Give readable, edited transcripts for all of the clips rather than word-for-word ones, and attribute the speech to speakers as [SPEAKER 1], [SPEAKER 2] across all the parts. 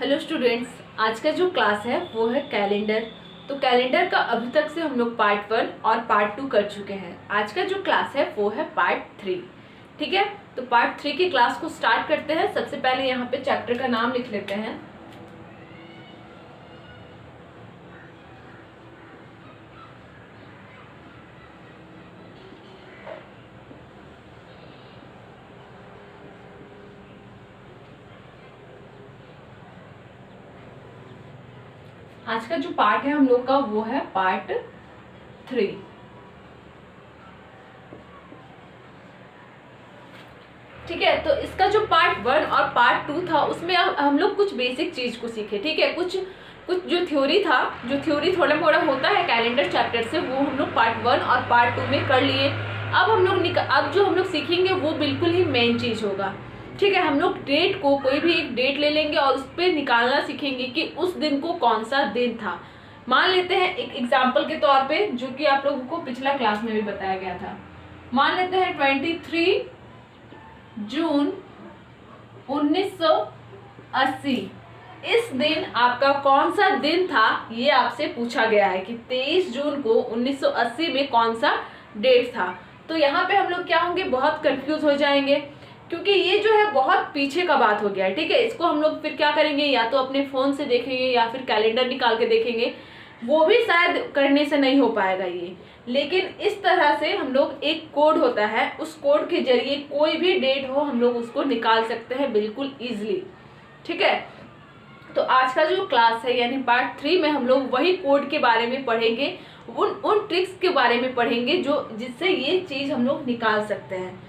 [SPEAKER 1] Hello students, आज का जो क्लास है वो है कैलेंडर। तो कैलेंडर का अभी तक से हम लोग पार्ट 1 और पार्ट 2 कर चुके हैं। आज का जो क्लास है वो है पार्ट 3। ठीक है, तो पार्ट 3 की क्लास को स्टार्ट करते हैं। सबसे पहले यहाँ पे चैप्टर का नाम लिख लेते हैं। आज का जो पार्ट है हम लोग का वो है पार्ट 3। ठीक है, तो इसका जो पार्ट 1 और पार्ट 2 था उसमें हम लोग कुछ बेसिक चीज को सीखे। ठीक है, कुछ जो थ्योरी था, जो थ्योरी थोड़ा मोड़ा होता है कैलेंडर चैप्टर से, वो हम लोग पार्ट 1 और पार्ट 2 में कर लिए। अब जो हम लोग सीखेंगे वो बिल्कुल ही मेन चीज होगा। ठीक है, हम लोग डेट को, कोई भी एक डेट ले लेंगे और उस पर निकालना सीखेंगे कि उस दिन को कौन सा दिन था। मान लेते हैं एक एग्जाम्पल के तौर पे, जो कि आप लोगों को पिछला क्लास में भी बताया गया था। मान लेते हैं 23 जून 1980। इस दिन आपका कौन सा दिन था, ये आपसे पूछा गया है कि 23 जून को 1980 में कौन सा डेट था। तो यहाँ पे हम लोग क्या होंगे, बहुत कंफ्यूज हो जाएंगे, क्योंकि ये जो है बहुत पीछे का बात हो गया है। ठीक है, इसको हम लोग फिर क्या करेंगे, या तो अपने फोन से देखेंगे या फिर कैलेंडर निकाल के देखेंगे। वो भी शायद करने से नहीं हो पाएगा ये, लेकिन इस तरह से हम लोग, एक कोड होता है, उस कोड के जरिए कोई भी डेट हो हम लोग उसको निकाल सकते हैं बिल्कुल इजीली। ठीक है, तो आज का जो क्लास है यानी पार्ट 3 में हम लोग वही कोड के बारे में पढ़ेंगे, उन ट्रिक्स के बारे में पढ़ेंगे जो जिससे ये चीज हम लोग निकाल सकते हैं।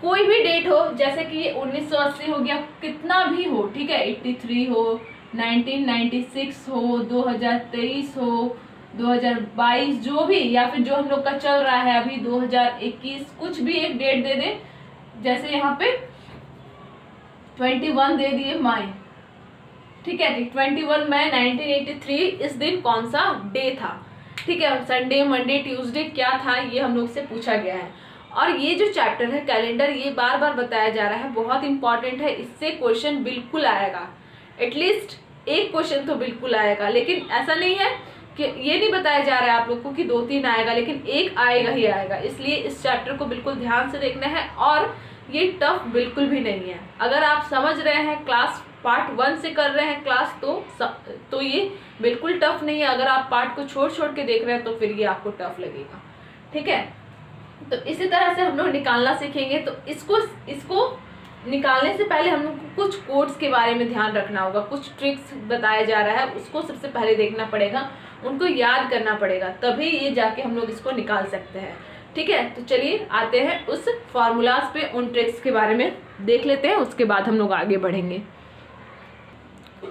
[SPEAKER 1] कोई भी डेट हो, जैसे कि ये 1980 हो गया, कितना भी हो, ठीक है, 83 हो, 1996 हो, 2023 हो, 2022, जो भी, या फिर जो हम लोग का चल रहा है अभी 2021, कुछ भी एक डेट दे दे। जैसे यहाँ पे 21 दे दिए मई। ठीक है, 21 मई 1983, इस दिन कौन सा डे था। ठीक है, संडे, मंडे, ट्यूसडे क्या था, ये हम लोग से पूछा गया है। और ये जो चैप्टर है कैलेंडर, ये बार बार बताया जा रहा है, बहुत इंपॉर्टेंट है। इससे क्वेश्चन बिल्कुल आएगा, एटलीस्ट एक क्वेश्चन तो बिल्कुल आएगा। लेकिन ऐसा नहीं है कि ये नहीं बताया जा रहा है आप लोग को कि 2-3 आएगा, लेकिन एक आएगा ही आएगा। इसलिए इस चैप्टर को बिल्कुल ध्यान से देखना है, और ये टफ बिल्कुल भी नहीं है। अगर आप समझ रहे हैं, क्लास पार्ट 1 से कर रहे हैं क्लास, तो ये बिल्कुल टफ नहीं है। अगर आप पार्ट को छोड़ छोड़ के देख रहे हैं तो फिर ये आपको टफ लगेगा। ठीक है, तो इसी तरह से हम लोग निकालना सीखेंगे। तो इसको निकालने से पहले हम लोग को कुछ कोड्स के बारे में ध्यान रखना होगा, कुछ ट्रिक्स बताया जा रहा है, उसको सबसे पहले देखना पड़ेगा, उनको याद करना पड़ेगा, तभी ये जाके हम लोग इसको निकाल सकते हैं। ठीक है, तो चलिए आते हैं उस फॉर्मूलाज पे, उन ट्रिक्स के बारे में देख लेते हैं, उसके बाद हम लोग आगे बढ़ेंगे।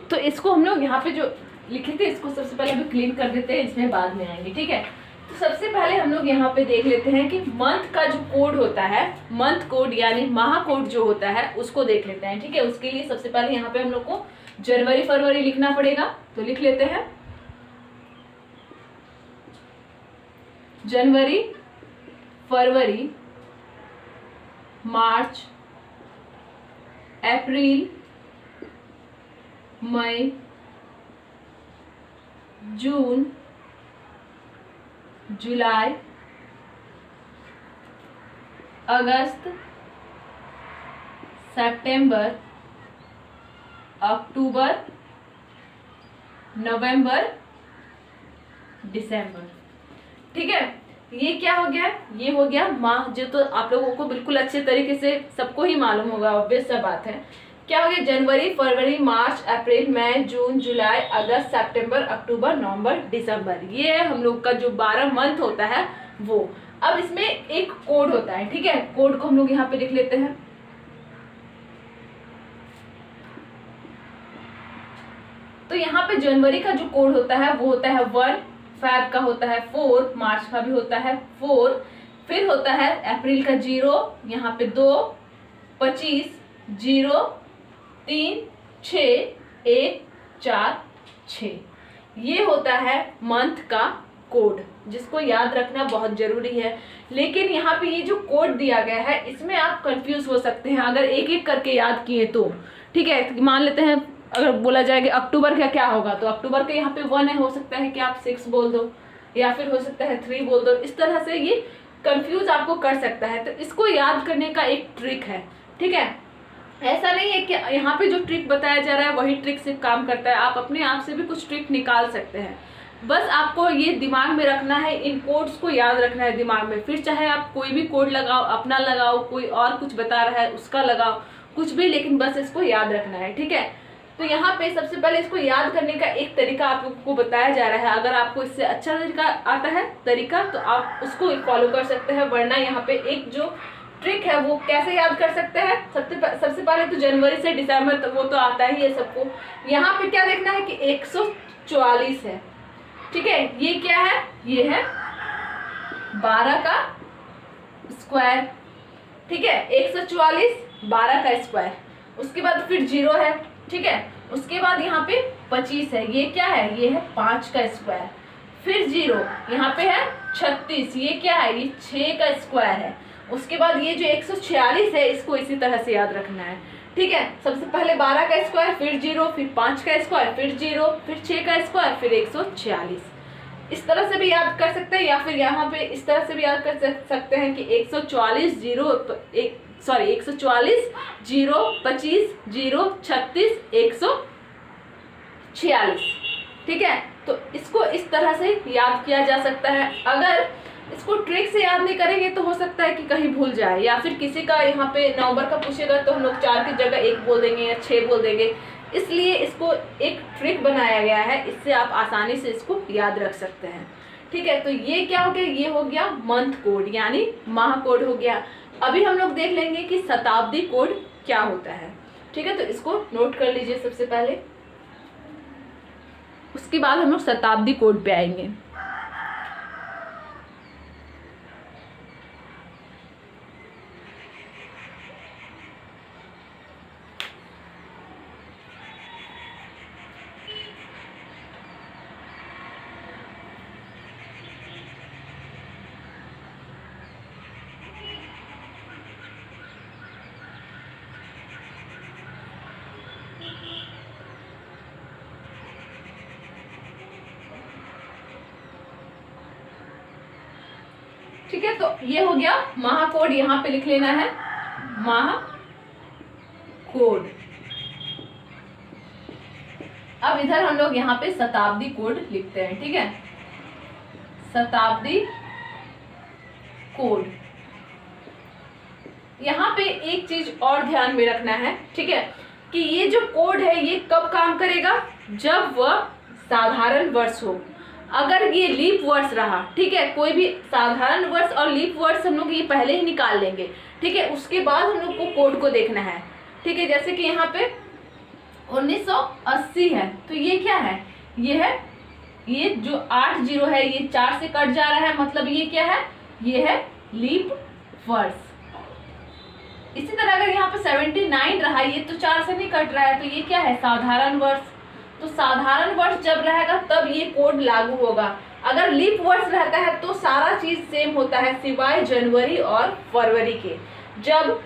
[SPEAKER 1] तो इसको हम लोग यहाँ पे जो लिखे थे, इसको सबसे पहले अभी क्लीन कर देते हैं, इसमें बाद में आएंगे। ठीक है, तो सबसे पहले हम लोग यहाँ पे देख लेते हैं कि मंथ का जो कोड होता है, मंथ कोड यानी माह कोड जो होता है, उसको देख लेते हैं। ठीक है, उसके लिए सबसे पहले यहाँ पे हम लोग को जनवरी फरवरी लिखना पड़ेगा। तो लिख लेते हैं जनवरी, फरवरी, मार्च, अप्रैल, मई, जून, जुलाई, अगस्त, सितंबर, अक्टूबर, नवंबर, दिसंबर। ठीक है, ये क्या हो गया, ये हो गया माह, जो तो आप लोगों को बिल्कुल अच्छे तरीके से सबको ही मालूम होगा, ऑब्वियस सा बात है। क्या हो गया, जनवरी, फरवरी, मार्च, अप्रैल, मई, जून, जुलाई, अगस्त, सितंबर, अक्टूबर, नवंबर, दिसंबर। ये है हम लोग का जो 12 मंथ होता है वो। अब इसमें एक कोड होता है। ठीक है, कोड को हम लोग यहाँ पे लिख लेते हैं। तो यहाँ पे जनवरी का जो कोड होता है वो होता है 1, फेब का होता है 4, मार्च का भी होता है 4, फिर होता है अप्रैल का 0, यहाँ पे 2, 25, 0, 3, 6, 1, 4, 6। ये होता है मंथ का कोड, जिसको याद रखना बहुत जरूरी है। लेकिन यहाँ पे ये जो कोड दिया गया है, इसमें आप कंफ्यूज हो सकते हैं अगर एक एक करके याद किए तो। ठीक है, मान लेते हैं अगर बोला जाए कि अक्टूबर का क्या होगा, तो अक्टूबर के यहाँ पे 1 है, हो सकता है कि आप 6 बोल दो, या फिर हो सकता है 3 बोल दो। इस तरह से ये कंफ्यूज आपको कर सकता है। तो इसको याद करने का एक ट्रिक है, ठीक है। ऐसा नहीं है कि यहाँ पे जो ट्रिक बताया जा रहा है वही ट्रिक से काम करता है, आप अपने आप से भी कुछ ट्रिक निकाल सकते हैं। बस आपको ये दिमाग में रखना है, इन कोड्स को याद रखना है दिमाग में। फिर चाहे आप कोई भी कोड लगाओ, अपना लगाओ, कोई और कुछ बता रहा है उसका लगाओ, कुछ भी, लेकिन बस इसको याद रखना है, ठीक है। तो यहाँ पे सबसे पहले इसको याद करने का एक तरीका आपको बताया जा रहा है। अगर आपको इससे अच्छा तरीका आता है तो आप उसको फॉलो कर सकते हैं, वरना यहाँ पे एक जो ट्रिक है वो कैसे याद कर सकते हैं। सबसे पहले तो जनवरी से दिसंबर तक वो तो आता ही है सबको। यहाँ पे क्या देखना है कि 144 है, ठीक है। ये क्या है, ये है 12 का स्क्वायर, ठीक है। 144 12 का स्क्वायर, उसके बाद फिर 0 है, ठीक है। उसके बाद यहाँ पे 25 है, ये क्या है, ये है 5 का स्क्वायर, फिर 0 यहाँ पे है 36, ये क्या है, ये 6 का स्क्वायर है। उसके बाद ये जो 146 है इसको इसी तरह से याद रखना है, ठीक है। सबसे पहले 12 का स्क्वायर, फिर 0, फिर 5 का स्क्वायर, फिर 0, फिर 6 का स्क्वायर, फिर 146। इस तरह से भी याद कर सकते हैं, या फिर यहाँ पे इस तरह से भी याद कर सकते हैं कि 144 0 144 0 25 0 36 146, ठीक है। तो इसको इस तरह से याद किया जा सकता है। अगर इसको ट्रिक से याद नहीं करेंगे तो हो सकता है कि कहीं भूल जाए, या फिर किसी का यहाँ पे नंबर का पूछेगा तो हम लोग 4 की जगह 1 बोल देंगे या 6 बोल देंगे। इसलिए इसको एक ट्रिक बनाया गया है, इससे आप आसानी से इसको याद रख सकते हैं, ठीक है। तो ये क्या हो गया, ये हो गया मंथ कोड यानी माह कोड हो गया। अभी हम लोग देख लेंगे कि शताब्दी कोड क्या होता है, ठीक है। तो इसको नोट कर लीजिए सबसे पहले, उसके बाद हम लोग शताब्दी कोड पे आएंगे। ठीक है, तो ये हो गया माह कोड, यहाँ पे लिख लेना है माह कोड। अब इधर हम लोग यहाँ पे शताब्दी कोड लिखते हैं, ठीक है। शताब्दी कोड, यहाँ पे एक चीज और ध्यान में रखना है, ठीक है, कि ये जो कोड है ये कब काम करेगा, जब वह साधारण वर्ष हो। अगर ये लीप वर्ष रहा, ठीक है, कोई भी साधारण वर्ष और लीप वर्ष हम लोग ये पहले ही निकाल लेंगे, ठीक है। उसके बाद हम लोग को कोड को देखना है, ठीक है। जैसे कि यहाँ पे 1980 है, तो ये क्या है, ये है, ये जो 8 0 है ये 4 से कट जा रहा है, मतलब ये क्या है, ये है लीप वर्ष। इसी तरह अगर यहाँ पे 79 रहा, ये तो 4 से नहीं कट रहा है, तो ये क्या है, साधारण वर्ष। तो साधारण वर्ष जब रहेगा तब ये कोड लागू होगा। अगर लीप वर्ष रहता है तो सारा चीज सेम होता है सिवाय जनवरी और फरवरी के। जब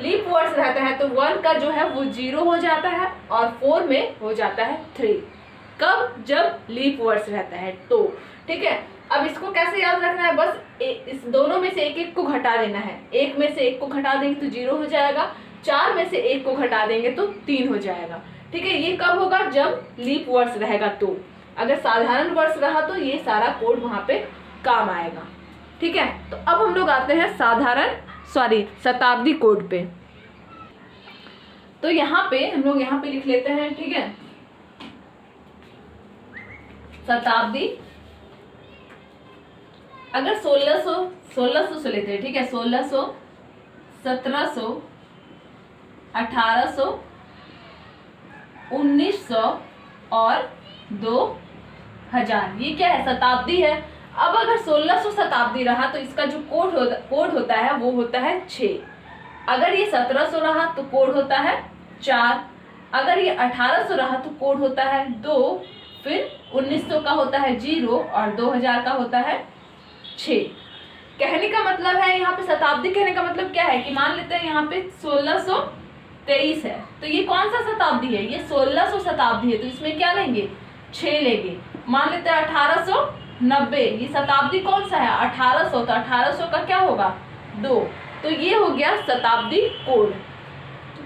[SPEAKER 1] लीप वर्ष रहता है तो 1 का जो है वो 0 हो जाता है और 4 में हो जाता है 3। कब, जब लीप वर्ष रहता है तो, ठीक है। अब इसको कैसे याद रखना है, बस इस दोनों में से एक एक को घटा देना है। 1 में से 1 को घटा देंगे तो 0 हो जाएगा, 4 में से 1 को घटा देंगे तो 3 हो जाएगा, ठीक है। ये कब होगा, जब लीप वर्ष रहेगा। तो अगर साधारण वर्ष रहा तो ये सारा कोड वहां पे काम आएगा, ठीक है। तो अब हम लोग आते हैं शताब्दी कोड पे। तो यहाँ पे हम लोग यहाँ पे लिख लेते हैं, ठीक है, शताब्दी। अगर 1600 से लेते हैं, ठीक है, 1600, 1700, 1800, 1900 और 2000, ये क्या है, शताब्दी है। अब अगर 1600 शताब्दी रहा तो इसका जो कोड होता है वो होता है 6। अगर ये 1700 रहा तो कोड होता है 4। अगर ये 1800 रहा तो कोड होता है 2। फिर 1900 का होता है 0 और 2000 का होता है 6। कहने का मतलब है, यहाँ पे शताब्दी कहने का मतलब क्या है कि मान लेते हैं यहाँ पे 1600 23 है, तो ये कौन सा शताब्दी है, ये 1600 शताब्दी है, तो इसमें क्या लेंगे 6 लेंगे। मान लेते हैं 1890, ये शताब्दी कौन सा है 1800, तो 1800 का क्या होगा 2, तो ये हो गया शताब्दी कोड।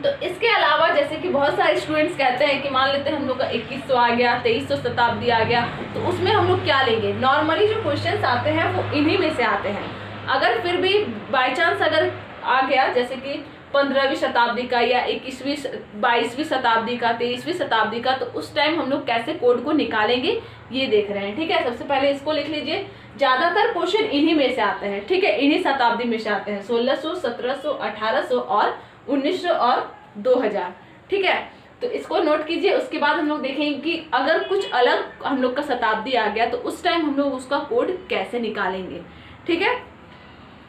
[SPEAKER 1] तो इसके अलावा जैसे कि बहुत सारे स्टूडेंट्स कहते हैं कि मान लेते हैं हम लोग का 2100 आ गया, 2300 शताब्दी आ गया, तो उसमें हम लोग क्या लेंगे, नॉर्मली जो क्वेश्चंस आते हैं वो इन्हीं में से आते हैं। अगर फिर भी बाई चांस अगर आ गया जैसे कि 15वीं शताब्दी का या 21वीं 22वीं शताब्दी का, 23वीं शताब्दी का, तो उस टाइम हम लोग कैसे कोड को निकालेंगे ये देख रहे हैं। ठीक है, सबसे पहले इसको लिख लीजिए, ज्यादातर क्वेश्चन इन्हीं में से आते हैं। ठीक है, इन्हीं शताब्दी में से आते हैं, 1600, 1700, 1800 और 1900 और 2000। ठीक है, तो इसको नोट कीजिए। उसके बाद हम लोग देखेंगे कि अगर कुछ अलग हम लोग का शताब्दी आ गया तो उस टाइम हम लोग उसका कोड कैसे निकालेंगे। ठीक है,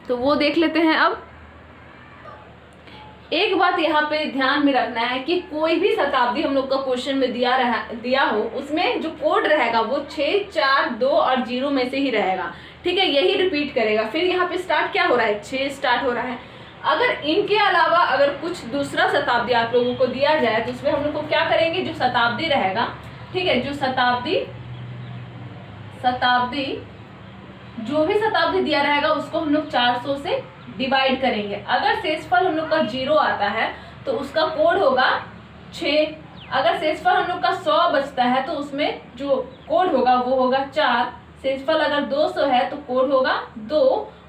[SPEAKER 1] तो वो देख लेते हैं। अब एक बात यहाँ पे ध्यान में रखना है कि कोई भी शताब्दी हम लोग का क्वेश्चन में दिया हो, उसमें जो कोड रहेगा वो 6, 4, 2 और 0 में से ही रहेगा। ठीक है, यही रिपीट करेगा। फिर यहाँ पे स्टार्ट क्या हो रहा है, 6 स्टार्ट हो रहा है। अगर इनके अलावा अगर कुछ दूसरा शताब्दी आप लोगों को दिया जाए तो उसमें हम लोग को क्या करेंगे, जो शताब्दी रहेगा, ठीक है, जो शताब्दी जो भी शताब्दी दिया रहेगा उसको हम लोग 400 से डिवाइड करेंगे। अगर शेषफल हम लोग का 0 आता है तो उसका कोड होगा 6। अगर शेषफल हम लोग का 100 बचता है तो उसमें जो कोड होगा वो होगा 4। शेषफल अगर 200 है तो कोड होगा 2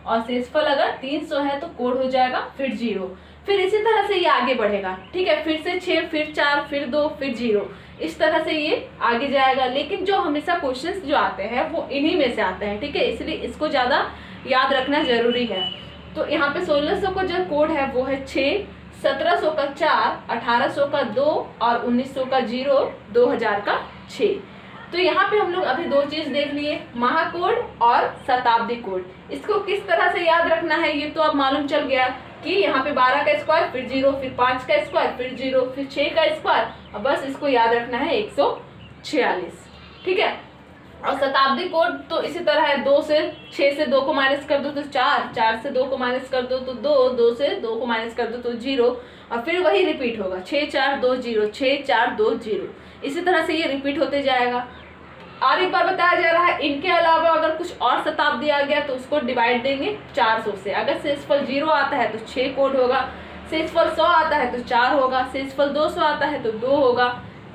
[SPEAKER 1] और शेषफल अगर 300 है तो कोड हो जाएगा फिर 0। फिर इसी तरह से ये आगे बढ़ेगा। ठीक है, फिर से 6, फिर 4, फिर 2, फिर 0, इस तरह से ये आगे जाएगा। लेकिन जो हमेशा क्वेश्चंस जो आते हैं वो इन्हीं में से आते हैं। ठीक है, इसलिए इसको ज्यादा याद रखना जरूरी है। तो यहाँ पे 1600 का जो कोड है वो है 6, 1700 का 4, 1800 का 2 और 1900 का 0, 2000 का 6। तो यहाँ पे हम लोग अभी 2 चीज देख लिए, महाकोड और शताब्दी कोड। इसको किस तरह से याद रखना है ये तो अब मालूम चल गया कि यहाँ पे 12 का स्क्वायर, फिर 0, फिर 5 का स्क्वायर, फिर 0, फिर 6 का स्क्वायर, और बस इसको याद रखना है 146। ठीक है, और शताब्दी कोड तो इसी तरह है, 2 से 6 से 2 को माइनस कर दो तो 4, 4 से 2 को माइनस कर दो तो 2, 2 से 2 को माइनस कर दो तो 0, और फिर वही रिपीट होगा 6, 4, 2, 0, 6, 4, 2, 0। इसी तरह से ये रिपीट होते जाएगा। और एक बार बताया जा रहा है, इनके अलावा अगर कुछ और शताब्दी आ गया तो उसको डिवाइड देंगे 400 से। अगर शेषफल 0 आता है तो 6 कोड होगा, शेषफल 100 आता है तो 4 होगा, शेषफल 200 आता है तो 2 होगा।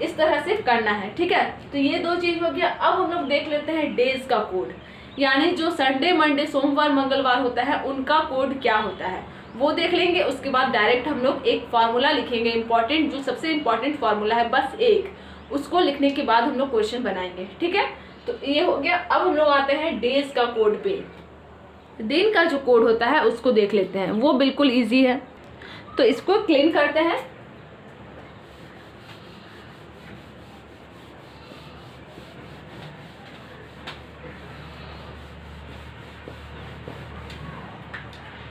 [SPEAKER 1] इस तरह से करना है। ठीक है, तो ये 2 चीज हो गया। अब हम लोग देख लेते हैं डेज का कोड, यानी जो संडे, मंडे, सोमवार, मंगलवार होता है उनका कोड क्या होता है वो देख लेंगे। उसके बाद डायरेक्ट हम लोग एक फार्मूला लिखेंगे, इंपॉर्टेंट, जो सबसे इंपॉर्टेंट फार्मूला है बस एक, उसको लिखने के बाद हम लोग क्वेश्चन बनाएंगे। ठीक है, तो ये हो गया। अब हम लोग आते हैं डेज का कोड पे। दिन का जो कोड होता है उसको देख लेते हैं, वो बिल्कुल इजी है। तो इसको क्लीन करते हैं।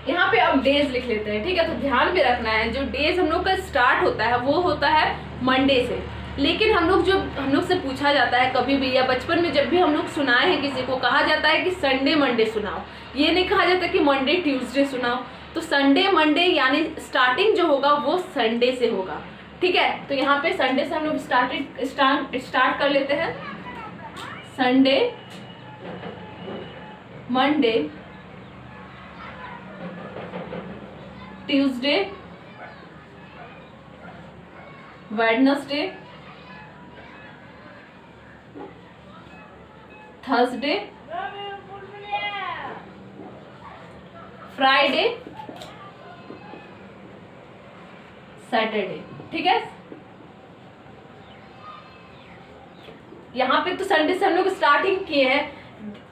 [SPEAKER 1] यहाँ पे अब डेज लिख लेते हैं। ठीक है, तो ध्यान में रखना है जो डेज हम लोग का स्टार्ट होता है वो होता है मंडे से। लेकिन हम लोग से पूछा जाता है कभी भी, या बचपन में जब भी हम लोग सुनाए हैं किसी को, कहा जाता है कि संडे मंडे सुनाओ, ये नहीं कहा जाता कि मंडे ट्यूसडे सुनाओ। तो संडे मंडे यानी स्टार्टिंग जो होगा वो संडे से होगा। ठीक है, तो यहाँ पे संडे से हम लोग स्टार्ट कर लेते हैं। Sunday, Monday, Tuesday, Wednesday, Thursday, Friday, Saturday. ठीक है, यहाँ पे तो संडे से हम लोग स्टार्टिंग किए हैं।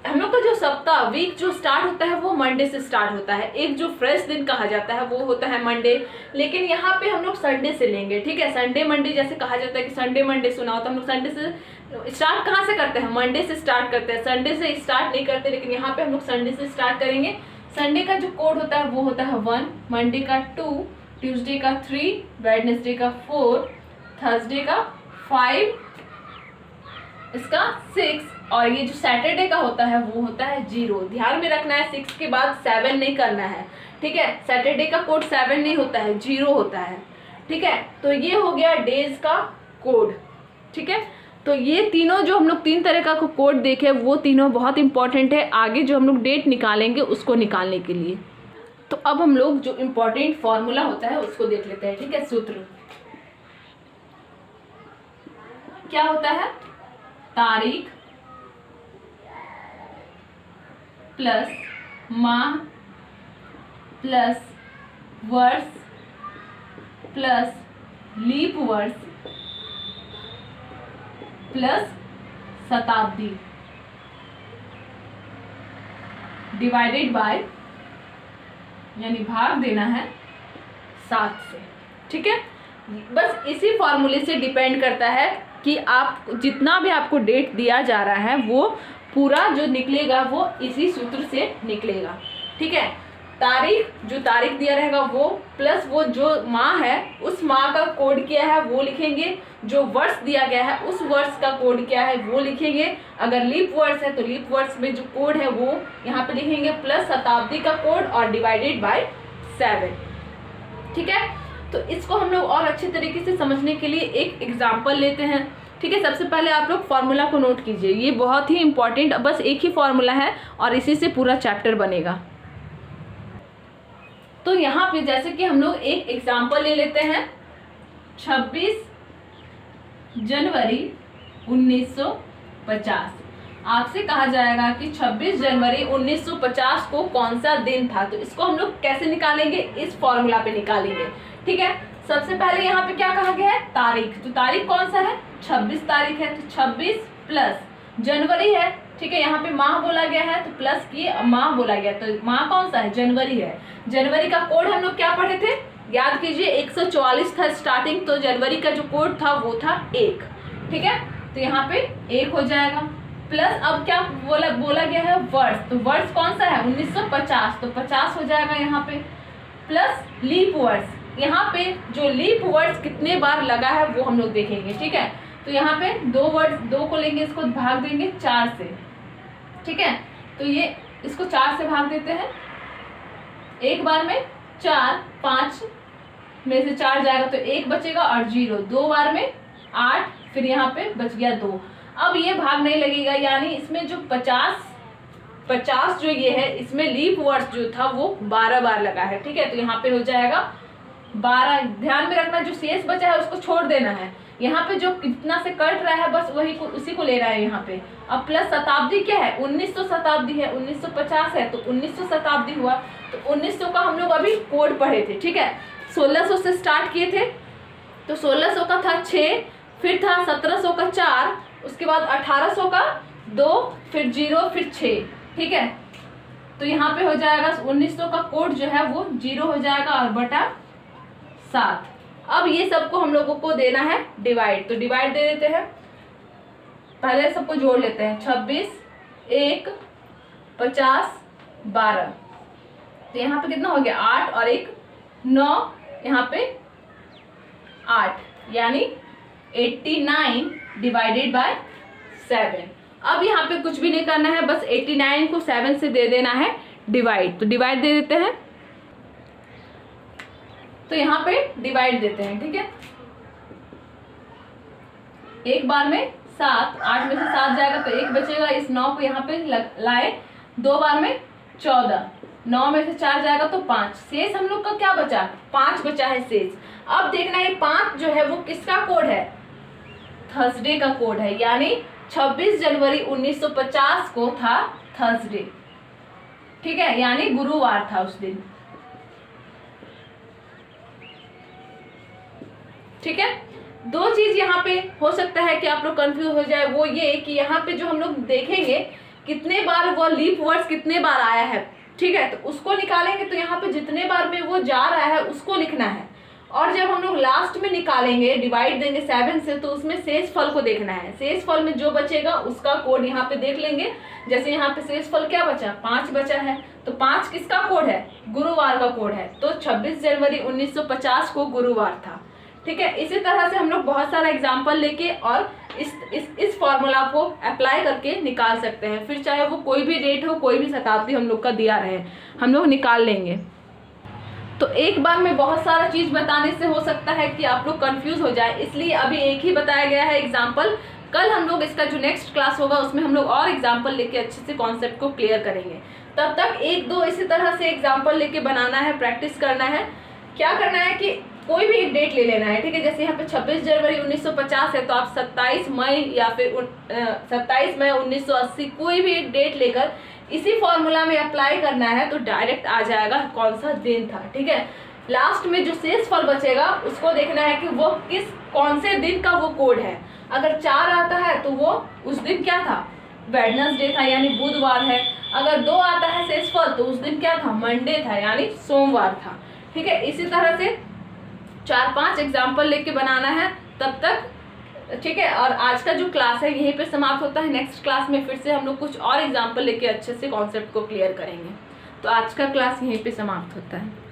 [SPEAKER 1] हम लोग का जो सप्ताह, वीक जो स्टार्ट होता है वो मंडे से स्टार्ट होता है। एक जो फ्रेश दिन कहा जाता है वो होता है मंडे, लेकिन यहाँ पे हम लोग संडे से लेंगे। ठीक है, संडे मंडे जैसे कहा जाता है कि संडे मंडे सुनाओ, तो हम लोग संडे से स्टार्ट कहाँ से करते हैं, मंडे से स्टार्ट करते हैं, संडे से स्टार्ट नहीं करते। लेकिन यहाँ पे हम लोग संडे से स्टार्ट करेंगे। संडे का जो कोड होता है वो होता है 1, मंडे का 2, ट्यूसडे का 3, वेडनेसडे का 4, थर्सडे का 5, इसका 6, और ये जो सैटरडे का होता है वो होता है 0। ध्यान में रखना है 6 के बाद 7 नहीं करना है। ठीक है, सैटरडे का कोड 7 नहीं होता है, 0 होता है। ठीक है। तो ये हो गया डेज का कोड। ठीक है, तो ये तीनों जो हम लोग 3 तरह का कोड देखे वो तीनों बहुत इंपॉर्टेंट है आगे जो हम लोग डेट निकालेंगे उसको निकालने के लिए। तो अब हम लोग जो इम्पोर्टेंट फॉर्मूला होता है उसको देख लेते हैं। ठीक है, सूत्र क्या होता है? तारीख प्लस माह प्लस वर्ष प्लस लीप वर्ष प्लस शताब्दी डिवाइडेड बाय, यानी भाग देना है 7 से। ठीक है, बस इसी फॉर्मूले से डिपेंड करता है कि आप जितना भी आपको डेट दिया जा रहा है वो पूरा जो निकलेगा वो इसी सूत्र से निकलेगा। ठीक है, तारीख, जो तारीख दिया रहेगा वो प्लस वो जो माह है उस माह का कोड क्या है वो लिखेंगे, जो वर्ष दिया गया है उस वर्ष का कोड क्या है वो लिखेंगे, अगर लीप वर्ष है तो लीप वर्ष में जो कोड है वो यहाँ पे लिखेंगे, प्लस शताब्दी का कोड और डिवाइडेड बाय 7। ठीक है, तो इसको हम लोग और अच्छे तरीके से समझने के लिए एक एग्जाम्पल लेते हैं। ठीक है, सबसे पहले आप लोग फॉर्मूला को नोट कीजिए, ये बहुत ही इंपॉर्टेंट, बस एक ही फॉर्मूला है और इसी से पूरा चैप्टर बनेगा। तो यहाँ पे जैसे कि हम लोग एक एग्जाम्पल ले लेते हैं, 26 जनवरी 1950। आपसे कहा जाएगा कि 26 जनवरी 1950 को कौन सा दिन था, तो इसको हम लोग कैसे निकालेंगे? इस फॉर्मूला पे निकालेंगे। ठीक है, सबसे पहले यहाँ पे क्या कहा गया है? तारीख। तो तारीख कौन सा है? 26 तारीख है, तो 26 प्लस जनवरी है। ठीक है, यहाँ पे माह बोला गया है तो प्लस की माह बोला गया, तो माह कौन सा है? जनवरी है। जनवरी का कोड हम लोग क्या पढ़े थे? याद कीजिए, 144 था स्टार्टिंग, तो जनवरी का जो कोड था वो था 1। ठीक है, तो यहाँ पे 1 हो जाएगा, प्लस अब क्या बोला गया है? वर्ष। तो वर्ष कौन सा है? 1950, तो 50 हो जाएगा यहाँ पे, प्लस लीप वर्ष। यहाँ पे जो लीप वर्ष कितने बार लगा है वो हम लोग देखेंगे। ठीक है, तो यहाँ पे 2 को लेंगे, इसको भाग देंगे 4 से। ठीक है, तो ये इसको 4 से भाग देते हैं, एक बार में 4, 5 में से 4 जाएगा तो 1 बचेगा और 0, 2 बार में 8, फिर यहाँ पे बच गया 2। अब ये भाग नहीं लगेगा, यानी इसमें जो 50 जो ये है इसमें लीप वर्ष जो था वो 12 बार लगा है। ठीक है, तो यहाँ पे हो जाएगा 12। ध्यान में रखना, जो शेष बचा है उसको छोड़ देना है, यहाँ पे जो कितना से कट रहा है बस वही को उसी को ले रहा है यहाँ पे। अब प्लस शताब्दी क्या है? 1900 शताब्दी है, 1950 है तो 1900 शताब्दी हुआ। तो 1900 का हम लोग अभी कोड पढ़े थे। ठीक है, 1600 से स्टार्ट किए थे, तो 1600 का था 6, फिर था 1700 का 4, उसके बाद 1800 का 2, फिर 0, फिर 6। ठीक है, तो यहाँ पे हो जाएगा 1900 का कोड जो है वो 0 हो जाएगा और बटा 7। अब ये सबको हम लोगों को देना है डिवाइड, तो डिवाइड दे देते हैं, पहले सबको जोड़ लेते हैं। 26, 1, 50, 12, तो यहाँ पे कितना हो गया? 8 और 1 9, यहाँ पे 8, यानी 89 डिवाइडेड बाय 7। अब यहाँ पे कुछ भी नहीं करना है, बस 89 को 7 से दे देना है डिवाइड, तो डिवाइड दे देते हैं, तो यहाँ पे डिवाइड देते हैं। ठीक है, एक बार में 7, 8 में से 7 जाएगा तो 1 बचेगा, इस 9 को यहाँ पे लाए, 2 बार में 14, 9 में से 4 जाएगा तो 5, शेष हम लोग का क्या बचा? 5 बचा है शेष। अब देखना है 5 जो है वो किसका कोड है? थर्सडे का कोड है, यानी 26 जनवरी 1950 को था थर्सडे। ठीक है, यानी गुरुवार था उस दिन। ठीक है, 2 चीज यहाँ पे हो सकता है कि आप लोग कंफ्यूज हो जाए, वो ये कि यहाँ पे जो हम लोग देखेंगे कितने बार वो लीप वर्ष कितने बार आया है। ठीक है, तो उसको निकालेंगे तो यहाँ पे जितने बार में वो जा रहा है उसको लिखना है, और जब हम लोग लास्ट में निकालेंगे डिवाइड देंगे 7 से तो उसमें शेष फल को देखना है। शेष फल में जो बचेगा उसका कोड यहाँ पे देख लेंगे। जैसे यहाँ पे शेष फल क्या बचा? 5 बचा है, तो 5 किसका कोड है? गुरुवार का कोड है, तो 26 जनवरी 1950 को गुरुवार था। ठीक है, इसी तरह से हम लोग बहुत सारा एग्जाम्पल लेके और इस फॉर्मूला को अप्लाई करके निकाल सकते हैं। फिर चाहे वो कोई भी डेट हो, कोई भी शताब्दी हम लोग का दिया रहे, हम लोग निकाल लेंगे। तो एक बार में बहुत सारा चीज़ बताने से हो सकता है कि आप लोग कंफ्यूज हो जाए, इसलिए अभी एक ही बताया गया है एग्जाम्पल। कल हम लोग इसका जो नेक्स्ट क्लास होगा उसमें हम लोग और एग्जाम्पल लेके अच्छे से कॉन्सेप्ट को क्लियर करेंगे। तब तक एक दो इसी तरह से एग्जाम्पल लेके बनाना है, प्रैक्टिस करना है। क्या करना है कि कोई भी एक डेट ले लेना है, ठीक है। जैसे यहाँ पे 26 जनवरी 1950 है, तो आप 27 मई या फिर 27 मई 1980 कोई भी एक डेट लेकर इसी फॉर्मूला में अप्लाई करना है, तो डायरेक्ट आ जाएगा कौन सा दिन था, ठीक है। लास्ट में जो शेष फल बचेगा उसको देखना है कि वो कौन से दिन का वो कोड है। अगर 4 आता है तो वो उस दिन क्या था, वेडनेसडे था यानी बुधवार है। अगर 2 आता है शेषफल तो उस दिन क्या था, मंडे था यानी सोमवार था, ठीक है। इसी तरह से 4-5 एग्जाम्पल लेके बनाना है तब तक, ठीक है। और आज का जो क्लास है यहीं पे समाप्त होता है। नेक्स्ट क्लास में फिर से हम लोग कुछ और एग्जाम्पल लेके अच्छे से कॉन्सेप्ट को क्लियर करेंगे। तो आज का क्लास यहीं पे समाप्त होता है।